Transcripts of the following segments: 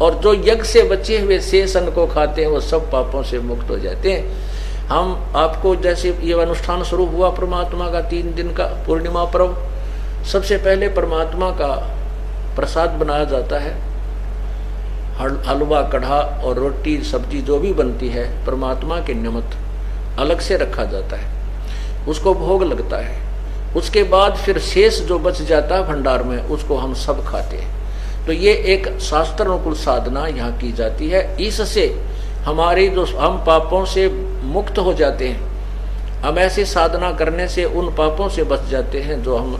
और जो यज्ञ से बचे हुए शेष अन्न को खाते हैं वो सब पापों से मुक्त हो जाते हैं। हम आपको जैसे ये अनुष्ठान शुरू हुआ परमात्मा का 3 दिन का पूर्णिमा पर्व, सबसे पहले परमात्मा का प्रसाद बनाया जाता है। हलवा, कढ़ा और रोटी सब्जी जो भी बनती है परमात्मा के निमित्त अलग से रखा जाता है, उसको भोग लगता है। उसके बाद फिर शेष जो बच जाता है भंडार में उसको हम सब खाते हैं। तो ये एक शास्त्र अनुकूल साधना यहाँ की जाती है। इससे हमारी जो हम पापों से मुक्त हो जाते हैं। हम ऐसी साधना करने से उन पापों से बच जाते हैं जो हम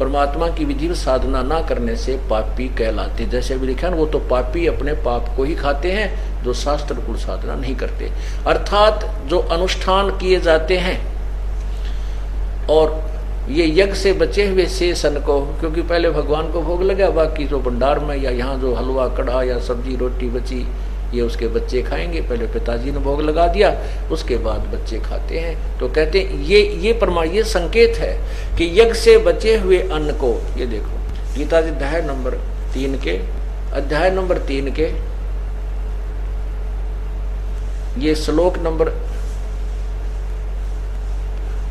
परमात्मा की विधि साधना ना करने से पापी कहलाते हैं। जैसे अभी लिखा है, वो तो पापी अपने पाप को ही खाते हैं जो शास्त्र अनुकूल साधना नहीं करते। अर्थात जो अनुष्ठान किए जाते हैं और ये यज्ञ से बचे हुए शेष अन्न को, क्योंकि पहले भगवान को भोग लगा, बाकी जो भंडार में या यहाँ जो हलवा, कढ़ा या सब्जी रोटी बची ये उसके बच्चे खाएंगे। पहले पिताजी ने भोग लगा दिया, उसके बाद बच्चे खाते हैं। तो कहते हैं ये संकेत है कि यज्ञ से बचे हुए अन्न को, ये देखो गीता जी अध्याय नंबर 3 के ये श्लोक नंबर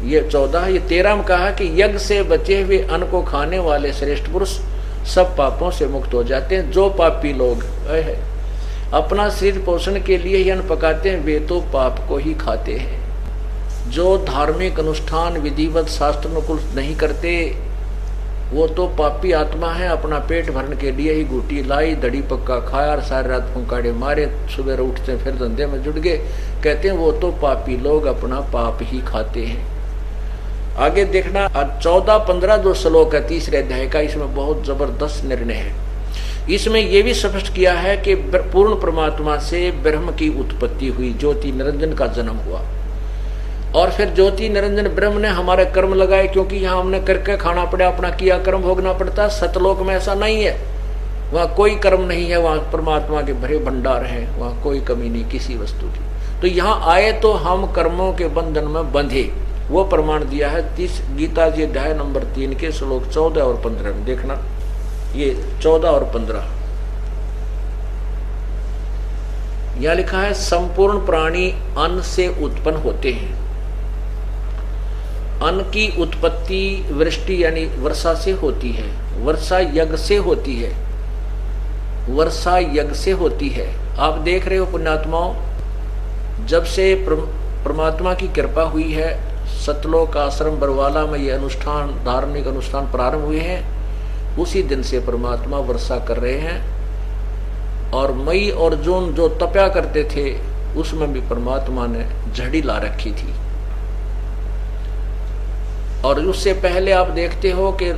ये 14 ये 13 में कहा कि यज्ञ से बचे हुए अन्न को खाने वाले श्रेष्ठ पुरुष सब पापों से मुक्त हो जाते हैं। जो पापी लोग अपना शरीर पोषण के लिए ही अन्न पकाते हैं वे तो पाप को ही खाते हैं। जो धार्मिक अनुष्ठान विधिवत शास्त्र अनुकूल नहीं करते वो तो पापी आत्मा है। अपना पेट भरने के लिए ही गुटी लाई, दड़ी पक्का खाया और सारी रात फुंकाड़े मारे, सुबह उठते फिर धंधे में जुट गए। कहते हैं वो तो पापी लोग अपना पाप ही खाते हैं। आगे देखना 14-15 जो श्लोक है 3रे अध्याय का, इसमें बहुत जबरदस्त निर्णय है। इसमें यह भी स्पष्ट किया है कि पूर्ण परमात्मा से ब्रह्म की उत्पत्ति हुई, ज्योति निरंजन का जन्म हुआ और फिर ज्योति निरंजन ब्रह्म ने हमारे कर्म लगाए, क्योंकि यहाँ हमने करके खाना पड़ा, अपना किया कर्म भोगना पड़ता। सतलोक में ऐसा नहीं है, वहाँ कोई कर्म नहीं है, वहाँ परमात्मा के भरे भंडार हैं, वहाँ कोई कमी नहीं किसी वस्तु की। तो यहाँ आए तो हम कर्मों के बंधन में बंधे, वो प्रमाण दिया है गीता जी अध्याय नंबर 3 के श्लोक 14 और 15 में। देखना ये 14 और 15 यह लिखा है, संपूर्ण प्राणी अन्न से उत्पन्न होते हैं। अन्न की उत्पत्ति वृष्टि यानी वर्षा से होती है, वर्षा यज्ञ से होती है, वर्षा यज्ञ से होती है। आप देख रहे हो पुण्यात्माओं, जब से परमात्मा की कृपा हुई है, सतलोक आश्रम बरवाला में ये अनुष्ठान, धार्मिक अनुष्ठान प्रारंभ हुए हैं, उसी दिन से परमात्मा वर्षा कर रहे हैं। और मई और जून जो तपया करते थे उसमें भी परमात्मा ने झड़ी ला रखी थी। और उससे पहले आप देखते हो कि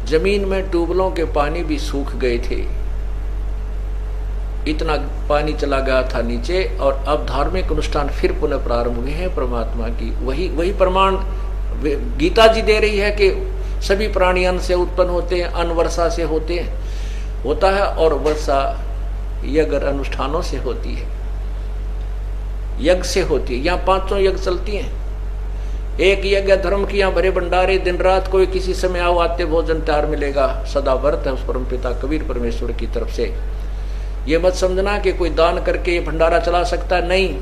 जमीन में ट्यूबवेलों के पानी भी सूख गए थे, इतना पानी चला गया था नीचे। और अब धार्मिक अनुष्ठान फिर पुनः प्रारंभ हुए हैं परमात्मा की। वही प्रमाण गीता जी दे रही है कि सभी प्राणी अन्न से उत्पन्न होते हैं, अन्न वर्षा से होता है और वर्षा यज्ञ अनुष्ठानों से होती है, यज्ञ से होती है। यहाँ 5 यज्ञ चलती हैं। एक यज्ञ धर्म की, यहाँ भरे भंडारे, दिन रात कोई किसी समय आओ आते भोजन तैयार मिलेगा, सदा व्रत है उस परम पिता कबीर परमेश्वर की तरफ से। ये मत समझना कि कोई दान करके ये भंडारा चला सकता है, नहीं।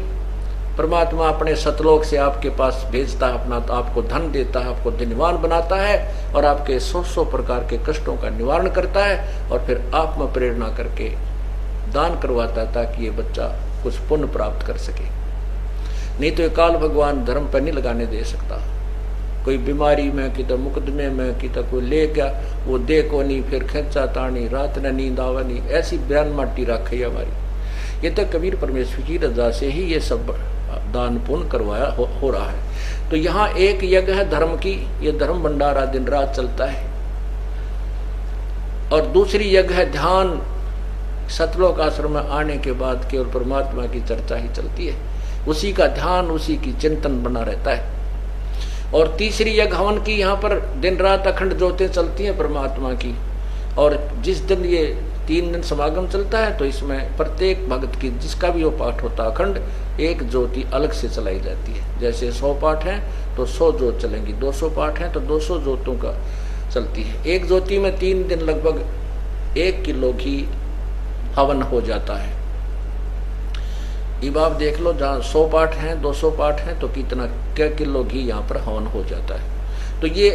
परमात्मा अपने सतलोक से आपके पास भेजता है अपना, तो आपको धन देता है, आपको धनवान बनाता है और आपके 100 प्रकार के कष्टों का निवारण करता है और फिर आप में प्रेरणा करके दान करवाता है ताकि ये बच्चा कुछ पुण्य प्राप्त कर सके। नहीं तो ये काल भगवान धर्म पर नहीं लगाने दे सकता। कोई बीमारी में, कि तो मुकदमे में, कि तो कोई ले गया वो दे को नहीं, फिर खेचा तानी, रात न नींद आवनी, ऐसी बयान माटी रखी है हमारी। ये तो कबीर परमेश्वर की रजा से ही ये सब दान पुण्य करवाया हो रहा है। तो यहाँ एक यज्ञ है धर्म की, ये धर्म भंडारा दिन रात चलता है। और दूसरी यज्ञ है ध्यान। सतलोक आश्रम में आने के बाद केवल परमात्मा की चर्चा ही चलती है, उसी का ध्यान, उसी की चिंतन बना रहता है। और तीसरी यज्ञ हवन की, यहाँ पर दिन रात अखंड ज्योतें चलती हैं परमात्मा की। और जिस दिन ये 3 दिन समागम चलता है तो इसमें प्रत्येक भक्त की जिसका भी वो पाठ होता है अखंड, एक ज्योति अलग से चलाई जाती है। जैसे 100 पाठ हैं तो 100 ज्योत चलेंगी, 200 पाठ हैं तो 200 ज्योतों का चलती है। एक ज्योति में 3 दिन लगभग 1 किलो घी हवन हो जाता है। अब आप देख लो, जहाँ 100 पाठ हैं 200 पाठ हैं तो कितना क्या किलो घी यहाँ पर हवन हो जाता है। तो ये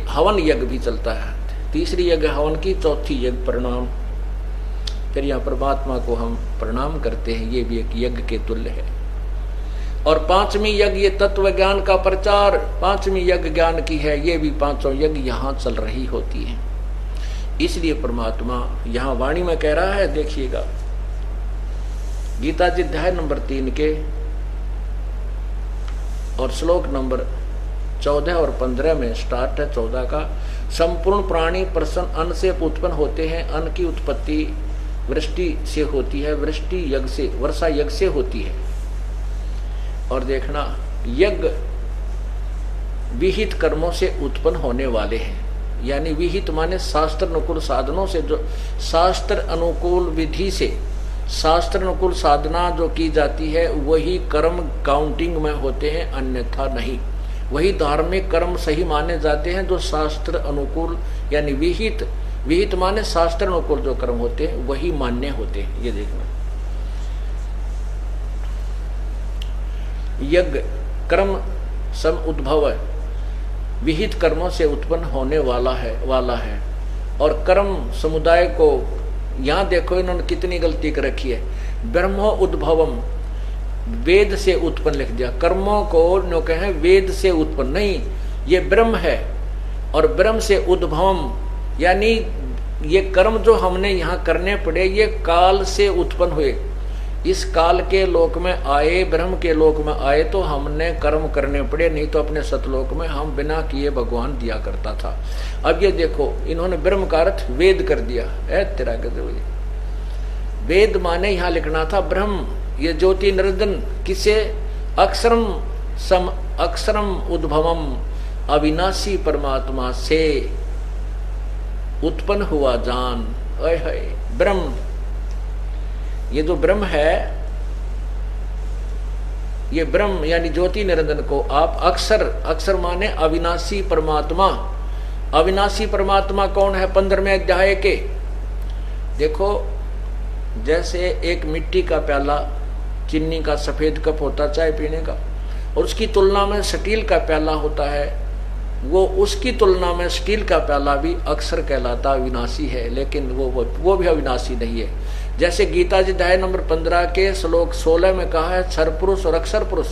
हवन यज्ञ भी चलता है। तीसरी यज्ञ हवन की, चौथी यज्ञ प्रणाम। फिर यहाँ परमात्मा को हम प्रणाम करते हैं, ये भी एक यज्ञ के तुल्य है। और 5वीं यज्ञ ये तत्व ज्ञान का प्रचार, 5वीं यज्ञ ज्ञान की है। ये भी 5 यज्ञ यहाँ चल रही होती है। इसलिए परमात्मा यहाँ वाणी में कह रहा है, देखिएगा गीता जी अध्याय नंबर 3 के और श्लोक नंबर 14 और 15 में स्टार्ट है 14 का। संपूर्ण प्राणी प्रसन्न अन्न से उत्पन्न होते हैं। अन्न की उत्पत्ति वृष्टि से होती है, वृष्टि यज्ञ से, वर्षा यज्ञ से होती है। और देखना, यज्ञ विहित कर्मों से उत्पन्न होने वाले हैं। यानी विहित माने शास्त्र अनुकूल साधनों से, जो शास्त्र अनुकूल विधि से, शास्त्र अनुकूल साधना जो की जाती है वही कर्म काउंटिंग में होते हैं, अन्यथा नहीं। वही धार्मिक कर्म सही माने जाते हैं जो शास्त्र अनुकूल, यानी विहित, विहित माने शास्त्र अनुकूल जो कर्म होते हैं वही मान्य होते हैं। ये देखना, यज्ञ कर्म सम उद्भव विहित कर्मों से उत्पन्न होने वाला है। और कर्म समुदाय को, यहाँ देखो इन्होंने कितनी गलती कर रखी है। ब्रह्मो उद्भवम, वेद से उत्पन्न लिख दिया। कर्मों को नो कहें वेद से उत्पन्न, नहीं, ये ब्रह्म है। और ब्रह्म से उद्भवम, यानी ये कर्म जो हमने यहाँ करने पड़े ये काल से उत्पन्न हुए। इस काल के लोक में आए, ब्रह्म के लोक में आए तो हमने कर्म करने पड़े, नहीं तो अपने सतलोक में हम बिना किए भगवान दिया करता था। अब ये देखो, इन्होंने ब्रह्म का अर्थ वेद कर दिया। तेरा गजब, वेद माने यहाँ लिखना था ब्रह्म। ये ज्योति निरंजन किसे, अक्षरम उद्भवम, अविनाशी परमात्मा से उत्पन्न हुआ जान। ब्रह्म, ये जो ब्रह्म है, ये ब्रह्म यानी ज्योति निरंजन को आप अक्षर माने अविनाशी परमात्मा। अविनाशी परमात्मा कौन है? 15वें अध्याय के देखो, जैसे एक मिट्टी का प्याला, चीनी का सफेद कप होता चाय पीने का, और उसकी तुलना में स्टील का प्याला होता है, वो उसकी तुलना में स्टील का प्याला भी अक्षर कहलाता, अविनाशी है, लेकिन वो भी अविनाशी नहीं है। जैसे गीता जी अध्याय नंबर 15 के श्लोक 16 में कहा है, क्षर पुरुष और अक्षर पुरुष,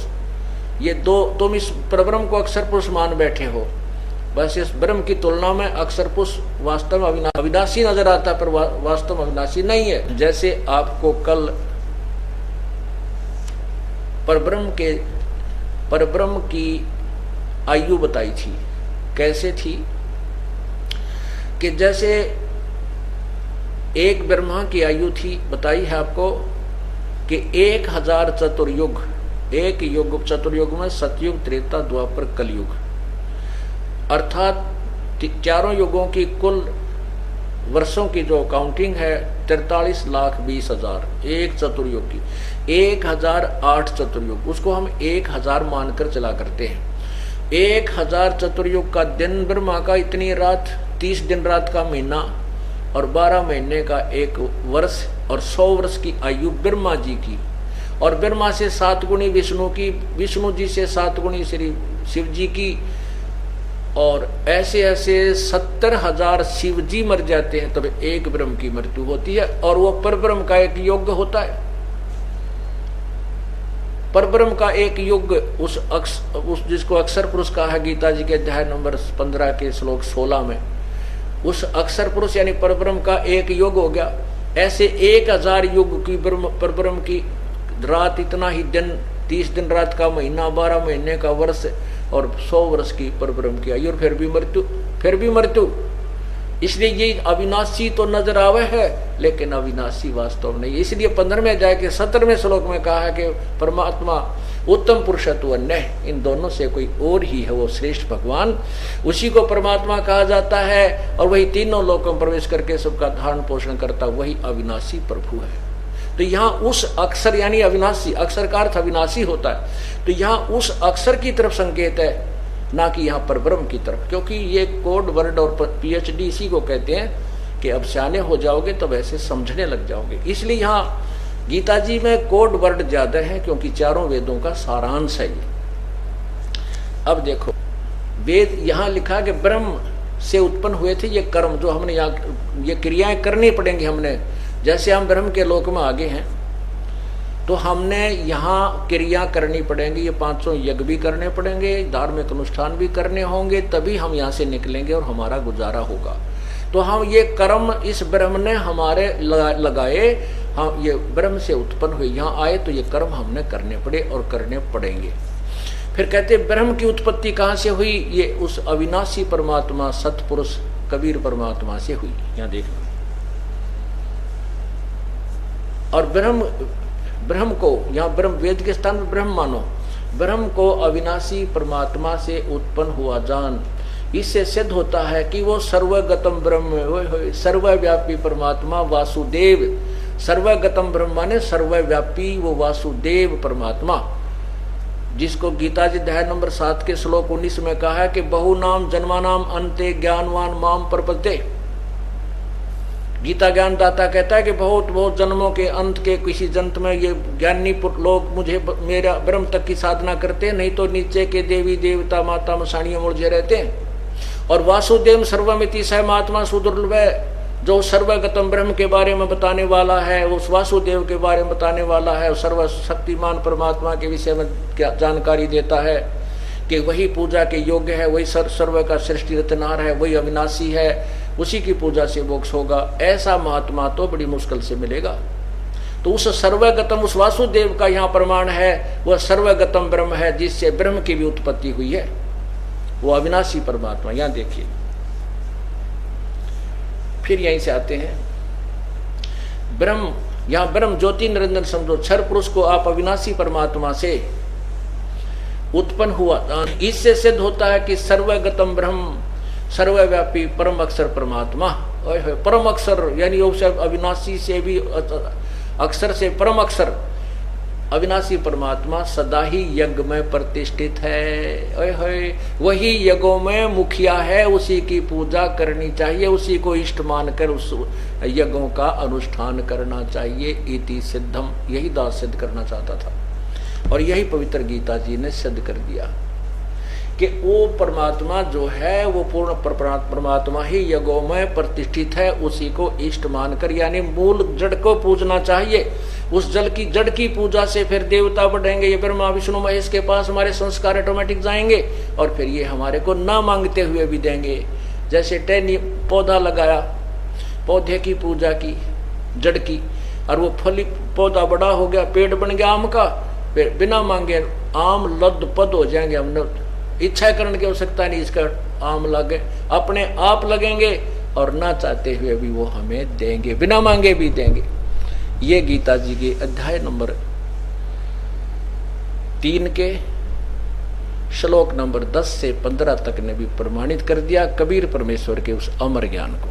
ये दो, तुम इस परब्रह्म को अक्षर पुरुष मान बैठे हो, बस इस ब्रह्म की तुलना में अक्षर पुरुष वास्तव में अविनाशी नजर आता है, पर वास्तव में अविनाशी नहीं है। जैसे आपको कल परब्रह्म की आयु बताई थी, कैसे थी कि जैसे एक ब्रह्मा की आयु थी, बताई है आपको कि 1000 चतुर्युग, एक युग चतुर्युग में सतयुग, त्रेता, द्वापर, कलयुग, अर्थात चारों युगों की कुल वर्षों की जो काउंटिंग है 43,20,000 एक चतुर्युग की। 1008 चतुर्युग, उसको हम 1000 मानकर चला करते हैं। 1000 चतुर्युग का दिन ब्रह्मा का, इतनी रात, 30 दिन रात का महीना, और 12 महीने का एक वर्ष, और 100 वर्ष की आयु ब्रह्मा जी की। और ब्रह्मा से 7 गुणी विष्णु की, विष्णु जी से 7 गुणी श्री शिव जी की, और ऐसे ऐसे 70,000 शिव जी मर जाते हैं तब एक ब्रह्म की मृत्यु होती है। और वो परब्रह्म का एक युग होता है। परब्रह्म का एक युग, उस जिसको अक्षर पुरुष कहा है गीता जी के अध्याय नंबर 15 के श्लोक 16 में, उस अक्षर पुरुष यानी परब्रह्म का एक युग हो गया। ऐसे 1000 युग की परब्रह्म की रात, इतना ही दिन, 30 दिन रात का महीना, 12 महीने का वर्ष, और 100 वर्ष की परब्रह्म की आयु, और फिर भी मृत्यु। इसलिए ये अविनाशी तो नजर आवे है, लेकिन अविनाशी वास्तव नहीं। इसलिए 15वें अध्याय के 17वें श्लोक में कहा है कि परमात्मा उत्तम पुरुषत्व अन्य, इन दोनों से कोई और ही है, वो श्रेष्ठ भगवान, उसी को परमात्मा कहा जाता है। और वही तीनों लोकों में प्रवेश करके सबका धारण पोषण करता, वही अविनाशी प्रभु है। तो यहाँ उस अक्षर यानी अविनाशी, अक्षर का अर्थ अविनाशी होता है, तो यहाँ उस अक्षर की तरफ संकेत है, ना कि यहाँ पर ब्रह्म की तरफ। क्योंकि ये कोड वर्ड और PhD इसी को कहते हैं कि अब सियाने हो जाओगे तो वैसे समझने लग जाओगे। इसलिए यहाँ गीता जी में कोड वर्ड ज्यादा है, क्योंकि चारों वेदों का सारांश है ये। अब देखो, वेद यहाँ लिखा कि ब्रह्म से उत्पन्न हुए थे ये कर्म, जो हमने यहाँ ये क्रियाएं करनी पड़ेंगी। हमने जैसे हम ब्रह्म के लोक में आगे हैं तो हमने यहाँ क्रिया करनी पड़ेंगी, ये 500 यज्ञ भी करने पड़ेंगे, धार्मिक अनुष्ठान भी करने होंगे, तभी हम यहाँ से निकलेंगे और हमारा गुजारा होगा। तो हम ये कर्म इस ब्रह्म ने हमारे लगाए, हम ये ब्रह्म से उत्पन्न हुए, यहाँ आए तो ये कर्म हमने करने पड़े और करने पड़ेंगे। फिर कहते ब्रह्म की उत्पत्ति कहाँ से हुई? ये उस अविनाशी परमात्मा सतपुरुष कबीर परमात्मा से हुई। यहाँ देखना, और ब्रह्म को यहाँ ब्रह्म वेद के स्थान में ब्रह्म मानो, ब्रह्म को अविनाशी परमात्मा से उत्पन्न हुआ जान। इससे सिद्ध होता है कि वो सर्वगतम ब्रह्म, सर्वव्यापी परमात्मा वासुदेव। सर्वगतम ब्रह्म माने सर्वव्यापी वो वासुदेव परमात्मा, जिसको गीता जी अध्याय नंबर 7 के श्लोक 19 में कहा है कि बहु नाम जन्मानाम अंते ज्ञानवान माम प्रपद्ये। गीता ज्ञान दाता कहता है कि बहुत बहुत जन्मों के अंत के किसी जन्म में ये ज्ञानी लोग मुझे मेरा ब्रह्म तक की साधना करते हैं, नहीं तो नीचे के देवी देवता माता मसाणियों मुझे रहते हैं। और वासुदेव सर्वमिति सह महात्मा सुदुर्लभ, जो सर्वगतम ब्रह्म के बारे में बताने वाला है, उस वासुदेव के बारे में बताने वाला है, सर्वशक्तिमान परमात्मा के विषय में क्या जानकारी देता है कि वही पूजा के योग्य है, वही सर्व का सृष्टि रचनहार है, वही अविनाशी है, उसी की पूजा से मोक्ष होगा। ऐसा महात्मा तो बड़ी मुश्किल से मिलेगा। तो उस सर्वगतम, उस वासुदेव का यहाँ प्रमाण है, वह सर्वगतम ब्रह्म है, जिससे ब्रह्म की भी उत्पत्ति हुई है, वो अविनाशी परमात्मा। यहाँ देखिए, फिर यहीं से आते हैं ब्रह्म, यहाँ ब्रह्म ज्योति निरंजन समझो, क्षर पुरुष को आप अविनाशी परमात्मा से उत्पन्न हुआ। इससे सिद्ध होता है कि सर्वगतम ब्रह्म सर्वव्यापी परम अक्षर परमात्मा। परम अक्षर यानी अविनाशी से भी अक्षर से परम अक्षर अविनाशी परमात्मा सदा ही यज्ञ में प्रतिष्ठित है। वही यज्ञों में मुखिया है, उसी की पूजा करनी चाहिए, उसी को इष्ट मानकर उस यज्ञों का अनुष्ठान करना चाहिए। इति सिद्धम, यही दास सिद्ध करना चाहता था, और यही पवित्र गीता जी ने सिद्ध कर दिया कि वो परमात्मा जो है वो पूर्ण परमात्मा ही यज्ञों में प्रतिष्ठित है, उसी को इष्ट मानकर, यानी मूल जड़ को पूजना चाहिए। उस जल की जड़ की पूजा से फिर देवता बढ़ेंगे, ये ब्रह्मा विष्णु महेश के पास हमारे संस्कार ऑटोमेटिक जाएंगे, और फिर ये हमारे को ना मांगते हुए भी देंगे। जैसे टहनी पौधा लगाया, पौधे की पूजा की जड़ की, और वो फली पौधा बड़ा हो गया, पेड़ बन गया आम का, बिना मांगे आम लद पद हो जाएंगे। हमने इच्छा करने की आवश्यकता नहीं, इसका आम लगे अपने आप लगेंगे, और ना चाहते हुए भी वो हमें देंगे, बिना मांगे भी देंगे। ये गीता जी के अध्याय नंबर 3 के श्लोक नंबर 10 से 15 तक ने भी प्रमाणित कर दिया कबीर परमेश्वर के उस अमर ज्ञान को।